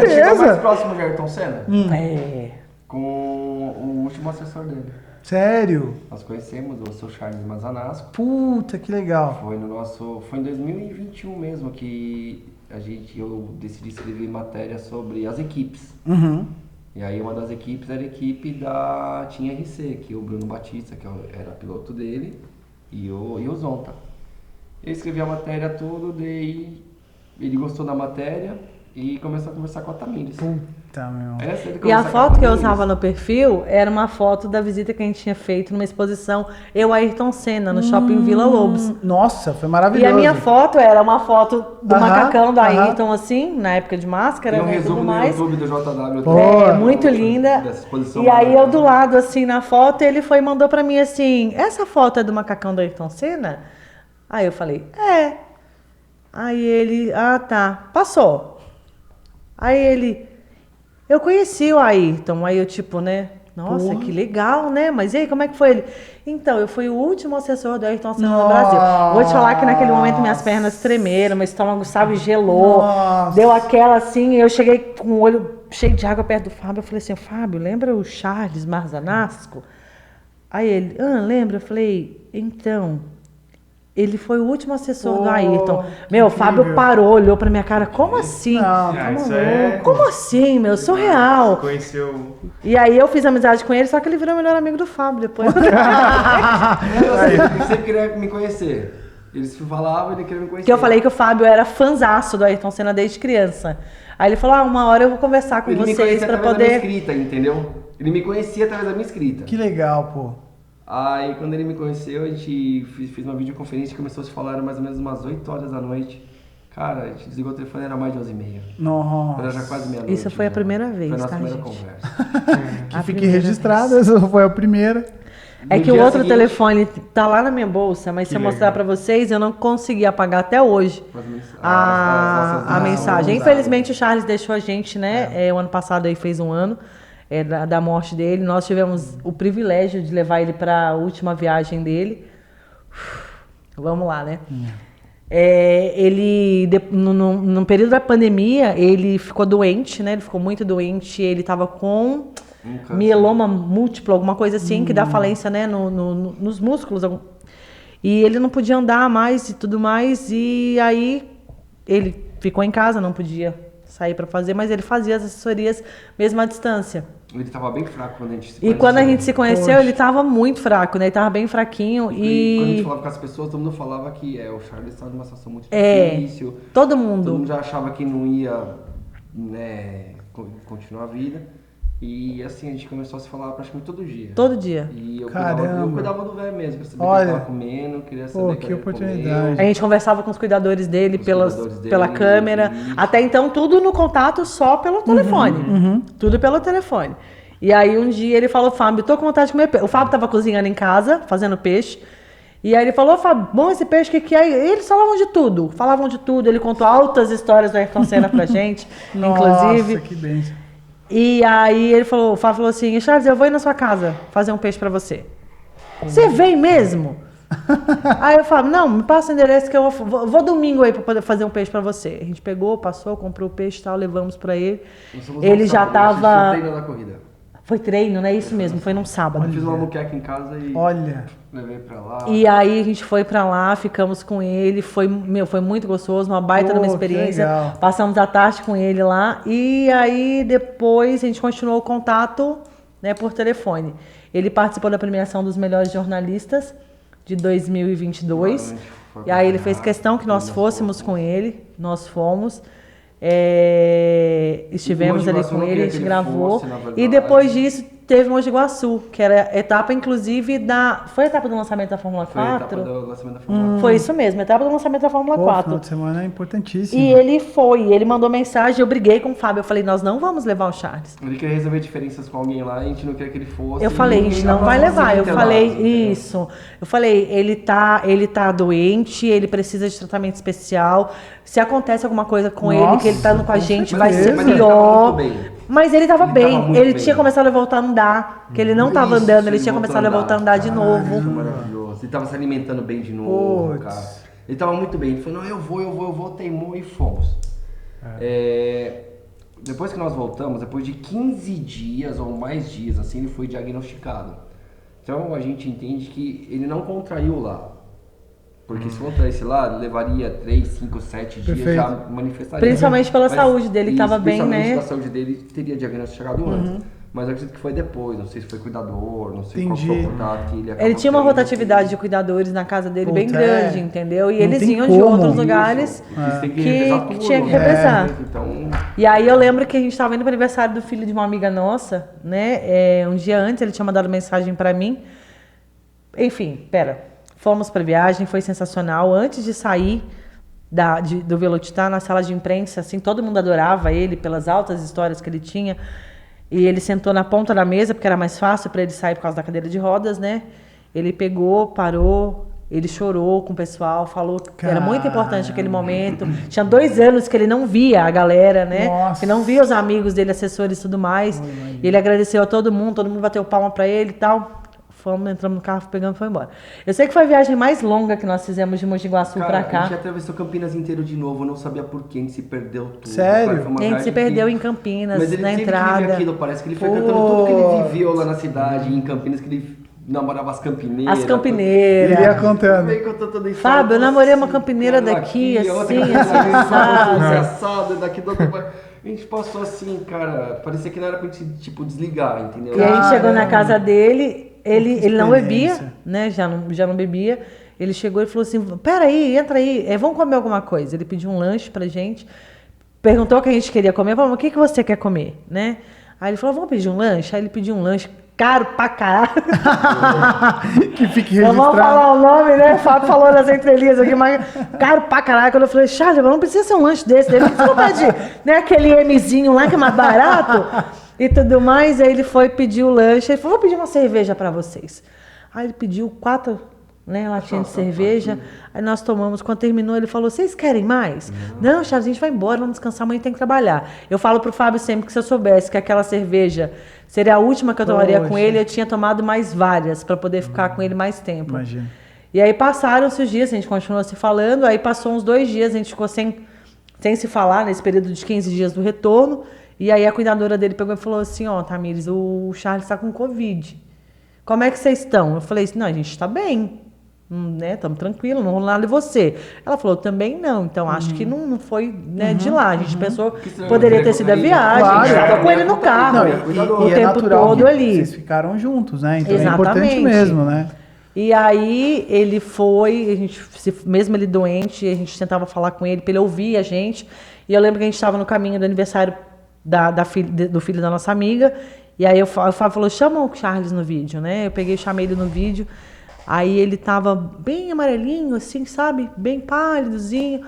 Chegou mais próximo de Ayrton Senna? Com o último assessor dele. Sério? Nós conhecemos o seu Charles Mazanasco. Puta, que legal. Foi em 2021 mesmo que eu decidi escrever matéria sobre as equipes. Uhum. E aí uma das equipes era a equipe tinha RC, que o Bruno Batista, que era piloto dele, e o Zonta. Eu escrevi a matéria toda, daí ele gostou da matéria e começou a conversar com a Tamires. Puta, meu. E a foto que eu usava no perfil era uma foto da visita que a gente tinha feito numa exposição, eu, Ayrton Senna, no Shopping Vila Lobos. Nossa, foi maravilhoso. E a minha foto era uma foto do macacão da Ayrton, assim, na época de máscara, Tem um né, resumo tudo no mais. YouTube do JW. Muito linda. E aí eu do lado, assim, na foto, ele foi e mandou pra mim assim, essa foto é do macacão da Ayrton Senna? Aí eu falei, é. Aí ele, tá, passou. Aí ele, eu conheci o Ayrton, aí eu tipo, né, nossa, que legal, né, mas e aí, como é que foi ele? Então, eu fui o último assessor do Ayrton Senna no Brasil. Vou te falar que naquele momento minhas pernas tremeram, meu estômago, sabe, gelou, deu aquela assim, eu cheguei com o olho cheio de água perto do Fábio, eu falei assim, Fábio, lembra o Charles Marzanasco? Aí ele, lembra? Eu falei, então... Ele foi o último assessor do Ayrton. Meu, o Fábio parou, olhou pra minha cara. Como assim? Como assim, meu? Surreal. Conheceu. E aí eu fiz amizade com ele, só que ele virou o melhor amigo do Fábio depois. Ele sempre queria me conhecer. Eles falavam, ele queria me conhecer. Que eu falei que o Fábio era fanzaço do Ayrton Senna desde criança. Aí ele falou, uma hora eu vou conversar com vocês pra poder... Da minha escrita, entendeu? Ele me conhecia através da minha escrita. Que legal, pô. Aí quando ele me conheceu, a gente fez uma videoconferência e começou a se falar, era mais ou menos umas 8 horas da noite. Cara, a gente desligou o telefone, era mais de 11h30. Nossa. Era já quase meia-noite. Isso foi a primeira vez, foi a nossa primeira gente? Conversa. Que fique registrado, essa foi a primeira. É que o outro telefone tá lá na minha bolsa, mas se eu mostrar pra vocês, eu não consegui apagar até hoje a mensagem. Infelizmente o Charles deixou a gente, né? O ano passado aí fez um ano da morte dele. Nós tivemos o privilégio de levar ele para a última viagem dele. Vamos lá, né? Ele, no período da pandemia, ele ficou doente, né? Ele ficou muito doente. Ele estava com mieloma múltiplo, alguma coisa assim, que dá falência, né? Nos músculos. E ele não podia andar mais e tudo mais. E aí ele ficou em casa, não podia sair para fazer, mas ele fazia as assessorias mesmo à distância. Ele estava bem fraco quando a gente se conheceu. E quando a gente se conheceu, ele estava muito fraco, né? Ele estava bem fraquinho. E quando a gente falava com as pessoas, todo mundo falava que o Charles estava numa situação muito difícil. Todo mundo já achava que não ia, né, continuar a vida. E assim, a gente começou a se falar praticamente todo dia. Todo dia. E eu cuidava do velho mesmo, queria saber o que ele estava comendo, queria saber que oportunidade. A gente conversava com os cuidadores dele, pela câmera. Até então, tudo no contato só pelo telefone. Tudo pelo telefone. E aí um dia ele falou, Fábio, tô com vontade de comer peixe. O Fábio tava cozinhando em casa, fazendo peixe. E aí ele falou, Fábio, bom esse peixe, que é? E eles falavam de tudo. Ele contou altas histórias do Ayrton Senna pra gente, inclusive. Nossa, que bênção. E aí o Fábio falou assim, Charles, eu vou ir na sua casa fazer um peixe pra você. Você vem mesmo? Aí eu falo, não, me passa o endereço que eu vou domingo aí pra poder fazer um peixe pra você. A gente pegou, passou, comprou o peixe e tal, levamos pra ele. Ele já tava... Foi treino, né? Isso mesmo, foi num sábado. Eu fiz uma muqueca em casa e levei pra lá. E aí a gente foi pra lá, ficamos com ele, foi muito gostoso, uma baita de uma experiência. Passamos a tarde com ele lá e aí depois a gente continuou o contato, né, por telefone. Ele participou da premiação dos melhores jornalistas de 2022. E aí ele fez questão que nós fôssemos com ele, nós fomos. Estivemos ali com ele, a gente gravou. E depois disso teve Mogi Guaçu, que era a etapa, inclusive, Foi a etapa do lançamento da Fórmula 4? Foi a etapa do lançamento da Fórmula 4. Foi isso mesmo, a etapa do lançamento da Fórmula 4. Final de semana é importantíssimo. E ele mandou mensagem, eu briguei com o Fábio, eu falei, nós não vamos levar o Charles. Ele queria resolver diferenças com alguém lá, a gente não queria que ele fosse. Eu falei, a gente não vai levar, eu falei isso. Eu falei, ele tá doente, ele precisa de tratamento especial. Se acontece alguma coisa com ele, que ele tá com a gente, vai ser pior. Mas ele tava Ele bem, tava muito ele bem. tinha começado a voltar a andar, que ele não tava Isso, andando, ele tinha começado a voltar a andar de Caralho, novo. isso é maravilhoso. Ele tava se alimentando bem de novo, Puts. cara. Ele tava muito bem. Ele falou, não, eu vou, teimou e fomos. Depois que nós voltamos, depois de 15 dias ou mais dias, assim, ele foi diagnosticado. Então a gente entende que ele não contraiu lá. Porque se contraísse lá, levaria 3, 5, 7 dias, Perfeito. já manifestaria. Principalmente pela saúde dele, que isso, tava bem, principalmente né? pela saúde dele, teria diagnosticado antes. Mas eu acredito que foi depois, não sei se foi cuidador, não sei qual foi o Entendi. contato que ele acabou Ele tinha uma tendo. rotatividade de cuidadores na casa dele bem Puta, grande, é. entendeu? E Não eles tem vinham de como. outros Isso, lugares. eles têm que revezar tudo, tinha que né? revezar. Então, E aí eu lembro que a gente estava indo para o aniversário do filho de uma amiga nossa, né? Um dia antes ele tinha mandado mensagem para mim. Enfim, fomos para viagem, foi sensacional. Antes de sair do Velocitar na sala de imprensa, assim, todo mundo adorava ele pelas altas histórias que ele tinha. E ele sentou na ponta da mesa, porque era mais fácil para ele sair por causa da cadeira de rodas, né? Ele pegou, parou, ele chorou com o pessoal, falou que era muito importante aquele momento. Tinha 2 anos que ele não via a galera, né? Nossa. Que não via os amigos dele, assessores e tudo mais. E ele agradeceu a todo mundo bateu palma para ele e tal. Fomos, entramos no carro, pegando e foi embora. Eu sei que foi a viagem mais longa que nós fizemos de Mogi de Guaçu cara, pra a cá. gente atravessou Campinas inteiro de novo, não sabia por que, a gente se perdeu tudo. Sério? Cara, foi uma A gente viagem se perdeu que- em Campinas, Mas ele na sempre entrada. vive aquilo, parece que ele foi cantando tudo que ele viveu lá na cidade, em Campinas, que ele namorava as campineiras. As campineiras. Ele ia contando. Veio contando toda a história, Fábio, eu falou namorei uma assim, campineira cara, daqui, aqui, a outra assim, campineira assado. assado, daqui do outro bairro. A gente passou assim, cara, parecia que não era pra gente, tipo, desligar, entendeu? E a gente chegou na Caramba. casa dele, ele não bebia, experiência. né? Já não bebia. Ele chegou e falou assim: peraí, entra aí, vamos comer alguma coisa. Ele pediu um lanche pra gente, perguntou o que a gente queria comer, falou: o que você quer comer, né? Aí ele falou: vamos pedir um lanche? Aí ele pediu um lanche caro pra caralho. Que fique Não vamos registrado. falar o nome, né? O Fábio falou nas entrelinhas aqui, mas caro pra caralho. Quando eu falei, Charles, mas não precisa ser um lanche desse. Daí, por que você não pede, né, aquele Mzinho lá que é mais barato e tudo mais? Aí ele foi pedir o lanche. Ele falou, vou pedir uma cerveja pra vocês. Aí ele pediu 4, né, latinhas de cerveja. Aí nós tomamos. Quando terminou, ele falou, vocês querem mais? Não, Charles, a gente vai embora, vamos descansar, amanhã tem que trabalhar. Eu falo pro Fábio sempre que se eu soubesse que aquela cerveja seria a última que eu tomaria com Poxa. ele, eu tinha tomado mais várias para poder ficar com ele mais tempo. Imagina. E aí passaram-se os dias, a gente continuou se falando, aí passou uns 2 dias, a gente ficou sem se falar nesse período de 15 dias do retorno, e aí a cuidadora dele pegou e falou assim, ó, Tamires, o Charles está com Covid. Como é que vocês estão? Eu falei assim, não, a gente está bem, né, estamos tranquilos, não rolou nada de você. Ela falou, também não, então acho que não foi, né, de lá, a gente pensou que poderia ter sido a viagem, a gente Claro. estava com ele no carro, Não, o é tempo natural todo que ali. vocês ficaram juntos, né? Então é Exatamente. importante mesmo, né? E aí ele foi, a gente, mesmo ele doente, a gente tentava falar com ele para ele ouvir a gente. E eu lembro que a gente estava no caminho do aniversário do filho da nossa amiga. E aí o Fábio falou, chama o Charles no vídeo, né? Eu peguei e chamei ele no vídeo. Aí ele tava bem amarelinho, assim, sabe? Bem pálidozinho.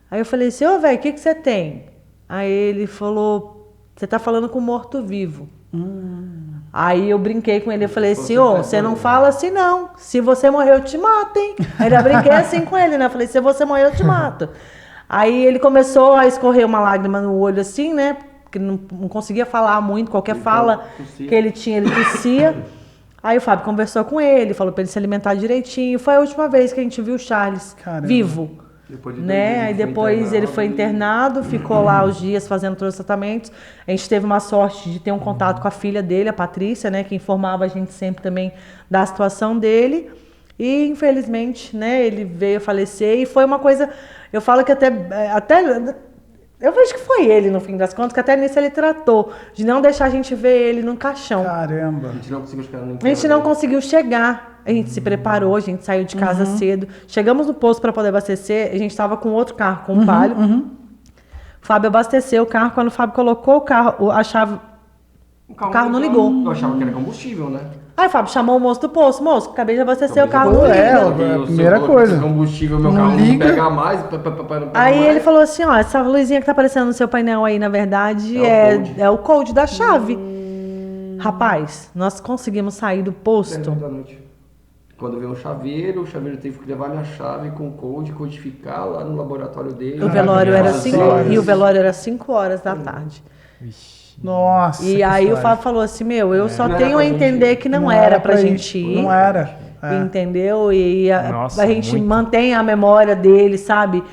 Aí eu falei assim, ô, velho, o que você tem? Aí ele falou, você tá falando com morto-vivo. Aí eu brinquei com ele, eu falei assim, ô, você não fala assim não, se você morrer eu te mato, hein? Aí eu brinquei assim com ele, né? Eu falei, se você morrer eu te mato. Aí ele começou a escorrer uma lágrima no olho assim, né? Porque não conseguia falar muito, qualquer fala que ele tinha, ele tossia. Aí o Fábio conversou com ele, falou pra ele se alimentar direitinho. Foi a última vez que a gente viu o Charles vivo. Depois de 2 Né? dias Aí ele foi depois ele internado foi internado, ficou lá os dias fazendo todos os tratamentos. A gente teve uma sorte de ter um contato com a filha dele, a Patrícia, né, que informava a gente sempre também da situação dele. E infelizmente, né, ele veio a falecer e foi uma coisa, eu falo que até eu vejo que foi ele no fim das contas, que até nisso ele tratou de não deixar a gente ver ele num caixão. Caramba. A gente não conseguiu chegar no A gente não conseguiu chegar. A gente se preparou, a gente saiu de casa cedo. Chegamos no posto para poder abastecer. A gente estava com outro carro, com um Palio. O Fábio abasteceu o carro. Quando o Fábio colocou o carro, a chave, o carro não ligou. Eu achava que era combustível, né? Aí o Fábio chamou o moço do posto. Moço, acabei de abastecer, o carro não Pô, liga. é a primeira coisa. Combustível, meu Não carro liga. não pega mais. Aí ele falou assim, ó, essa luzinha que tá aparecendo no seu painel aí, na verdade, é o code da chave. Rapaz, nós conseguimos sair do posto. Da noite. Quando veio o chaveiro teve que levar minha chave com code, codificar lá no laboratório dele. O velório era Nossa 5 Senhora. e o velório era 5 horas da tarde. Nossa. E que aí o história. Fábio falou assim, eu só Não era tenho a pra gente entender ir. que não era pra gente ir. Não era. É. Entendeu? E Nossa, a gente muito. mantém a memória dele, sabe?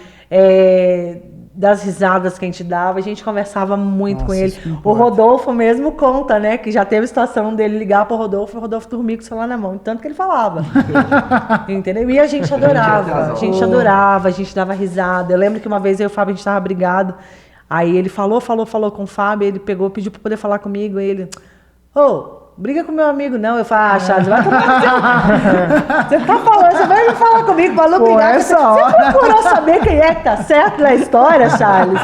Das risadas que a gente dava, a gente conversava muito Nossa, com ele. isso que O importa. Rodolfo mesmo conta, né? Que já teve situação dele ligar pro Rodolfo e o Rodolfo dormir com o celular na mão, tanto que ele falava. Entendeu? E a gente adorava, a gente dava risada. Eu lembro que uma vez eu e o Fábio, a gente tava brigado, aí ele falou com o Fábio, ele pediu pra poder falar comigo, e ele, briga com meu amigo, não. Eu falo, Charles, vai tomar no seu... Você tá falando, você vai me falar comigo, falou brigar. Você procurou saber quem é que tá certo na história, Charles?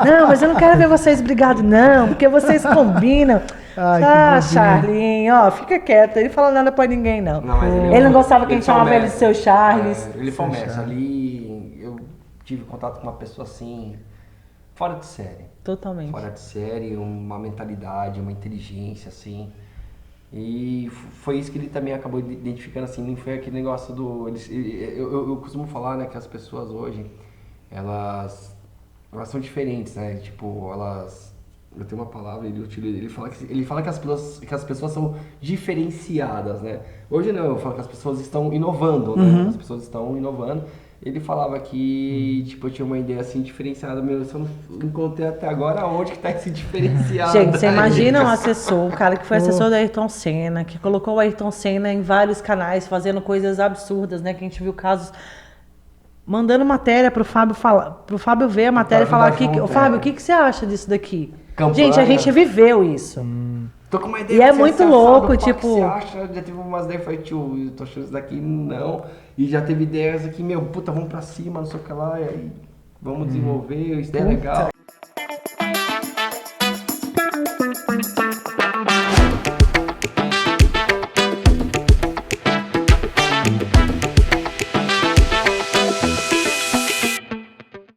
Não, mas eu não quero ver vocês brigados, não, porque vocês combinam. Ai, que bobinha. Charlinho, fica quieto. Ele não fala nada pra ninguém, não. Não, mas Ele não gostava que a gente chamava ele de promete. seu Charles. Ele promete. Ali eu tive contato com uma pessoa assim, fora de série. Totalmente. Fora de série, uma mentalidade, uma inteligência, assim. E foi isso que ele também acabou identificando, assim, não foi aquele negócio do... Eu costumo falar, né, que as pessoas hoje, elas são diferentes, né, tipo, eu tenho uma palavra, ele fala que as pessoas são diferenciadas, né. Hoje não, eu falo que as pessoas estão inovando, né, as pessoas estão inovando. Ele falava que, tipo, eu tinha uma ideia assim diferenciada, eu só não encontrei até agora onde que tá esse diferenciado. Gente, você imagina um assessor, o cara que foi assessor do Ayrton Senna, que colocou o Ayrton Senna em vários canais, fazendo coisas absurdas, né? Que a gente viu casos, mandando matéria pro Fábio ver a matéria e falar, Fábio, o que você acha disso daqui? Campanha. Gente, a gente viveu isso. Tô com uma ideia. E é que muito você louco, assado, tipo... que você acha? Já teve umas ideias, falei, tio, eu tô achando isso daqui, não. E já teve ideias aqui, vamos pra cima, não sei o que lá, e aí vamos desenvolver, isso daí é legal.